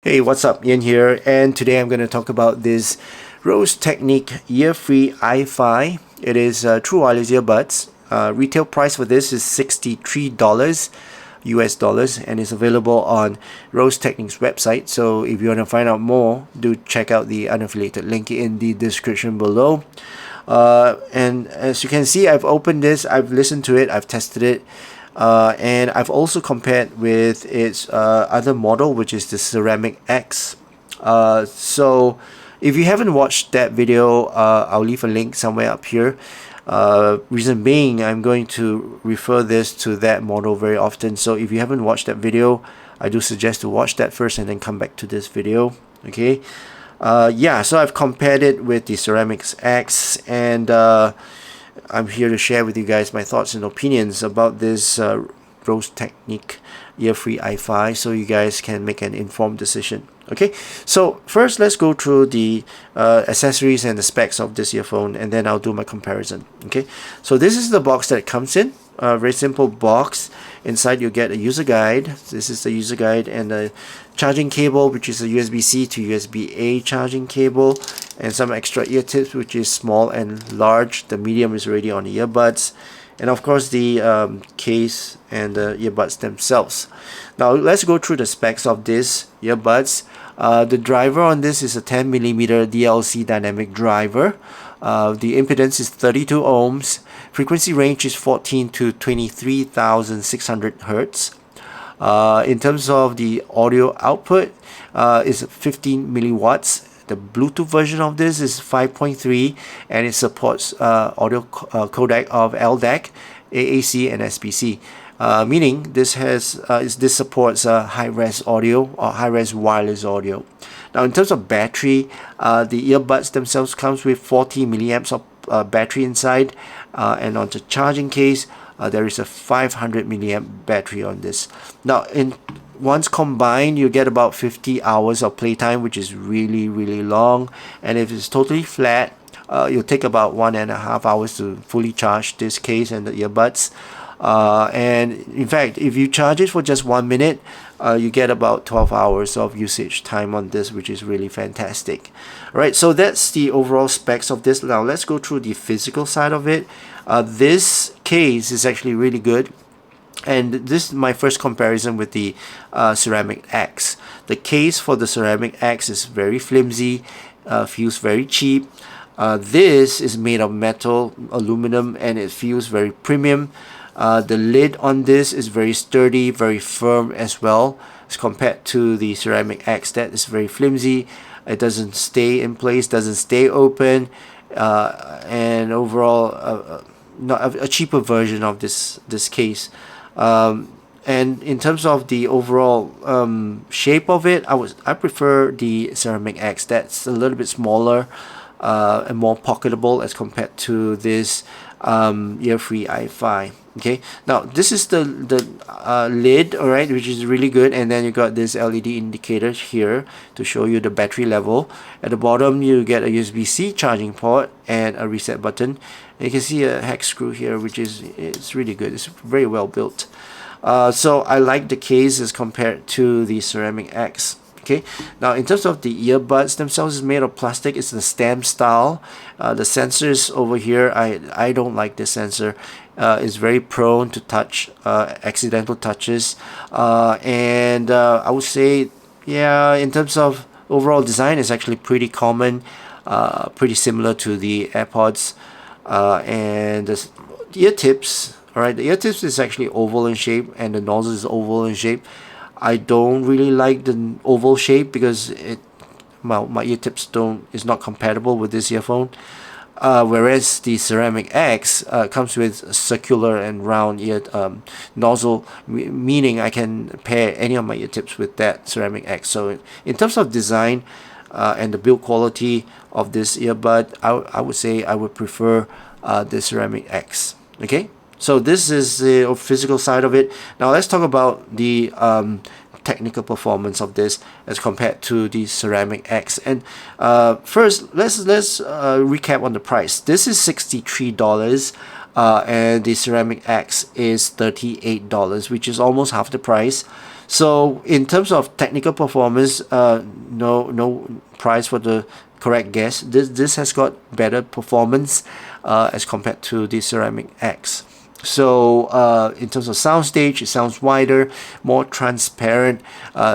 Hey, what's up? Ian here, and today I'm going to talk about this Rose Technique EARFREE i5. It is true wireless earbuds. Retail price for this is $63 US dollars, and it's available on Rose Technique's website. So if you want to find out more, do check out the unaffiliated link in the description below. And as you can see, I've opened this, I've listened to it, I've tested it. And I've also compared with its other model, which is the Ceramic X. So if you haven't watched that video, I'll leave a link somewhere up here. Reason being, I'm going to refer this to that model very often. So if you haven't watched that video, I do suggest to watch that first and then come back to this video. Okay. Yeah, so I've compared it with the Ceramic X, and I'm here to share with you guys my thoughts and opinions about this Rose Technique EARFREE i5, so you guys can make an informed decision. Okay, so first let's go through the accessories and the specs of this earphone, and then I'll do my comparison. Okay, so this is the box that it comes in. A very simple box. Inside you get a user guide. This is the user guide, and a charging cable, which is a USB-C to USB-A charging cable, and some extra ear tips, which is small and large. The medium is already on the earbuds, and of course the case and the earbuds themselves. Now let's go through the specs of this earbuds. The driver on this is a 10mm DLC dynamic driver. The impedance is 32 ohms. Frequency range is 14 to 23,600 hertz. In terms of the audio output, is 15 milliwatts. The Bluetooth version of this is 5.3, and it supports audio codec of LDAC, AAC, and SPC. Meaning this supports high-res audio or high-res wireless audio. Now, in terms of battery, the earbuds themselves comes with 40 milliamps of battery inside, and on the charging case, there is a 500 milliamp battery on this. Now, once combined, you get about 50 hours of playtime, which is really long. And if it's totally flat, you'll take about 1.5 hours to fully charge this case and the earbuds. And in fact, if you charge it for just 1 minute, you get about 12 hours of usage time on this, which is really fantastic. Alright, so that's the overall specs of this. Now let's go through the physical side of it. This case is actually really good, and this is my first comparison with the Ceramic X. The case for the Ceramic X is very flimsy, feels very cheap. This is made of metal, aluminum, and it feels very premium. The lid on this is very sturdy, very firm as well, as compared to the Ceramic X that is very flimsy. It doesn't stay in place, doesn't stay open, and overall not a cheaper version of this case. And in terms of the overall shape of it, I prefer the Ceramic X. That's a little bit smaller and more pocketable as compared to this EARFREE i5. Okay, now this is the lid, alright, which is really good, and then you got this LED indicator here to show you the battery level. At the bottom you get a USB-C charging port and a reset button. And you can see a hex screw here, which it's really good. It's very well built. So I like the case as compared to the Ceramic X. Okay, now in terms of the earbuds themselves, is made of plastic. It's the stem style. The sensors over here, I don't like this sensor. It's very prone to touch, accidental touches, and I would say, yeah, in terms of overall design, it's actually pretty common, pretty similar to the AirPods, and the ear tips. All right, the ear tips is actually oval in shape, and the nozzle is oval in shape. I don't really like the oval shape because my ear tips is not compatible with this earphone. Whereas the Ceramic X comes with a circular and round ear nozzle, meaning I can pair any of my ear tips with that Ceramic X. So in terms of design and the build quality of this earbud, I would say I would prefer the Ceramic X. Okay, so this is the physical side of it. Now let's talk about the technical performance of this as compared to the Ceramic X. And first, let's recap on the price. This is $63, and the Ceramic X is $38, which is almost half the price. So in terms of technical performance, no prize for the correct guess. This has got better performance as compared to the Ceramic X. So in terms of soundstage, it sounds wider, more transparent.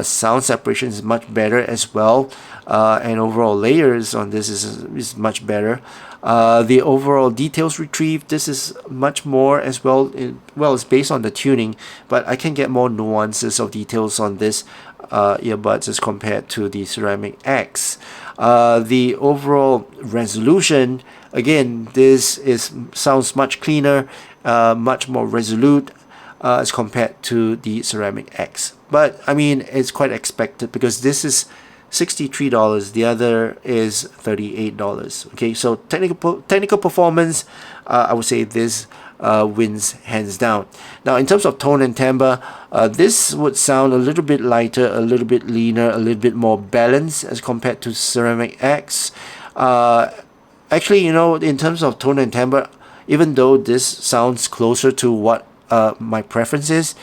Sound separation is much better as well, and overall layers on this is much better. The overall details retrieve, this is much more as well. It's based on the tuning, but I can get more nuances of details on this earbuds as compared to the Ceramic X. The overall resolution, again, this sounds much cleaner, much more resolute as compared to the Ceramic X. But I mean, it's quite expected because this is $63, the other is $38. Okay, so technical performance, I would say this wins hands down. Now in terms of tone and timbre, this would sound a little bit lighter, a little bit leaner, a little bit more balanced as compared to Ceramic X. Actually, you know, in terms of tone and timbre, even though this sounds closer to what my preference is,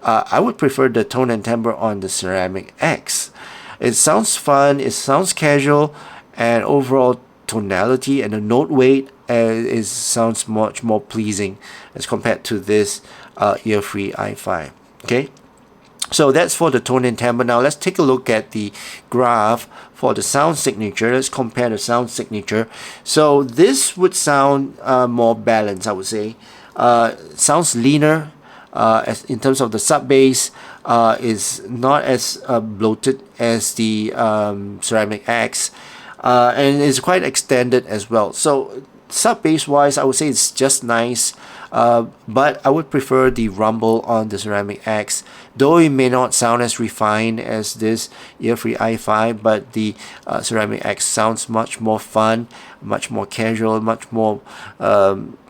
I would prefer the tone and timbre on the Ceramic X. It sounds fun, it sounds casual, and overall tonality and the note weight sounds much more pleasing as compared to this EARFREE-i5. Okay, so that's for the tone and timbre. Now let's take a look at the graph for the sound signature. Let's compare the sound signature. So this would sound more balanced, I would say. Sounds leaner. As in terms of the sub bass, is not as bloated as the Ceramic X, and is quite extended as well. So sub bass wise, I would say it's just nice, but I would prefer the rumble on the Ceramic X, though it may not sound as refined as this EARFREE-i5, but the Ceramic X sounds much more fun, much more casual, much more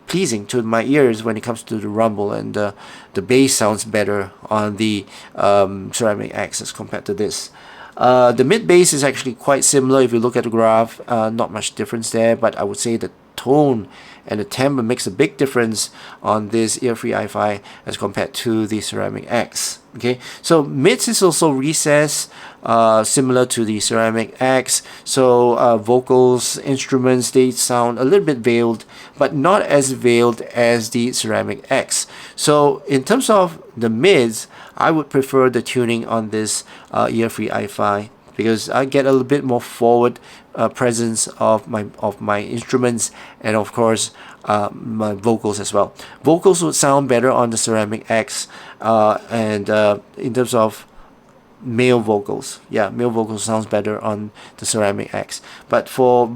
pleasing to my ears when it comes to the rumble, and the bass sounds better on the Ceramic X as compared to this. The mid bass is actually quite similar if you look at the graph, not much difference there, but I would say the tone and the timbre makes a big difference on this EARFREE-i5 as compared to the Ceramic X. Okay, so mids is also recessed, similar to the Ceramic X. So vocals, instruments, they sound a little bit veiled, but not as veiled as the Ceramic X. So in terms of the mids, I would prefer the tuning on this EARFREE-i5 because I get a little bit more forward presence of my instruments, and of course my vocals as well. Vocals would sound better on the Ceramic X, and in terms of male vocals, male vocals sounds better on the Ceramic X. But for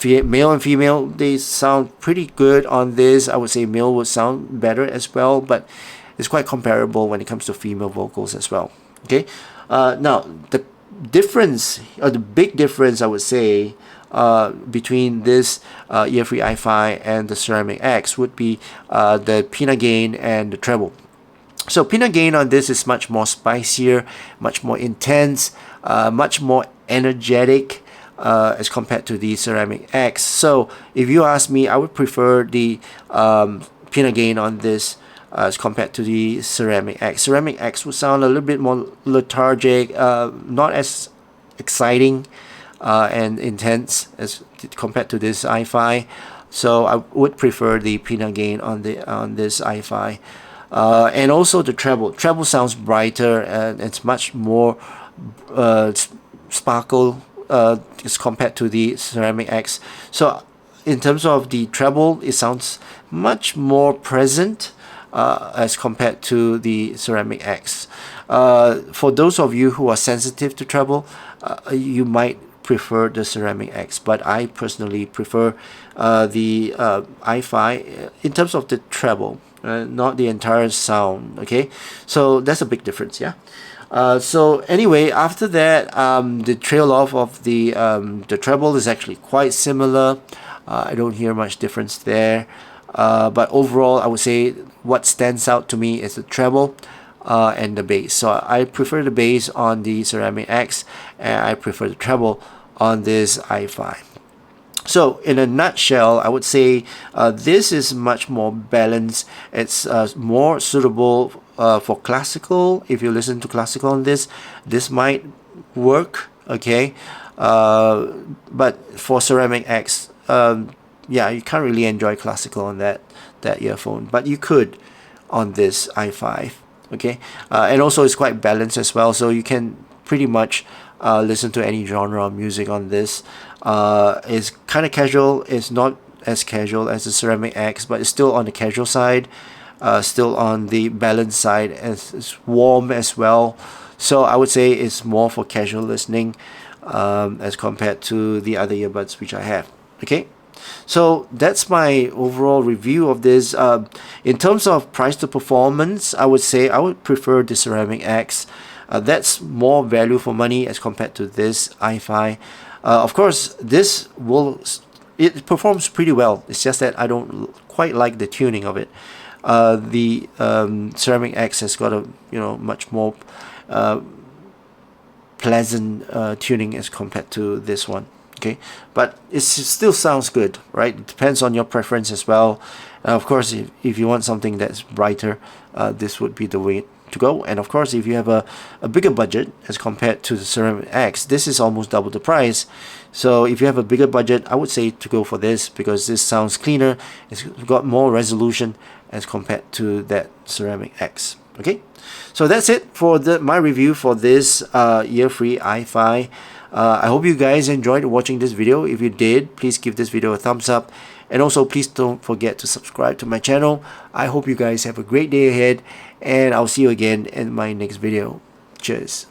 male and female, they sound pretty good on this. I would say male would sound better as well, but it's quite comparable when it comes to female vocals as well. Okay, now the difference, or the big difference, I would say, between this EARFREE-i5 and the Ceramic X would be the peanut gain and the treble. So peanut gain on this is much more spicier, much more intense, much more energetic as compared to the Ceramic X. So if you ask me, I would prefer the peanut gain on this as compared to the Ceramic X. Ceramic X would sound a little bit more lethargic, not as exciting and intense as compared to this i5. So I would prefer the peanut gain on this i5. And also the treble. Treble sounds brighter and it's much more sparkle as compared to the Ceramic X. So in terms of the treble, it sounds much more present as compared to the Ceramic X. For those of you who are sensitive to treble, you might prefer the Ceramic X, but I personally prefer the i5 in terms of the treble, not the entire sound. Okay, so that's a big difference. So anyway, after that, the trail off of the treble is actually quite similar. I don't hear much difference there. But overall, I would say what stands out to me is the treble and the bass. So I prefer the bass on the Ceramic X, and I prefer the treble on this i5. So in a nutshell, I would say this is much more balanced. It's more suitable for classical, if you listen to classical on this might work, okay. But for Ceramic X, yeah, you can't really enjoy classical on that earphone, but you could on this i5, okay. And also it's quite balanced as well, so you can pretty much listen to any genre of music on this. It's kind of casual. It's not as casual as the Ceramic X, but it's still on the casual side, still on the balanced side, as it's warm as well. So I would say it's more for casual listening as compared to the other earbuds which I have, okay. So that's my overall review of this. In terms of price to performance, I would say I would prefer the Ceramic X. That's more value for money as compared to this i5. Of course, it performs pretty well. It's just that I don't quite like the tuning of it. The Ceramic X has got a much more pleasant tuning as compared to this one, okay. But it still sounds good, right? It depends on your preference as well. Of course, if you want something that's brighter, this would be the way to go. And of course, if you have a bigger budget as compared to the Ceramic X, this is almost double the price. So if you have a bigger budget, I would say to go for this, because this sounds cleaner. It's got more resolution as compared to that Ceramic X, okay. So that's it for my review for this EARFREE-i5. I hope you guys enjoyed watching this video. If you did, please give this video a thumbs up, and also please don't forget to subscribe to my channel. I hope you guys have a great day ahead, and I'll see you again in my next video. Cheers.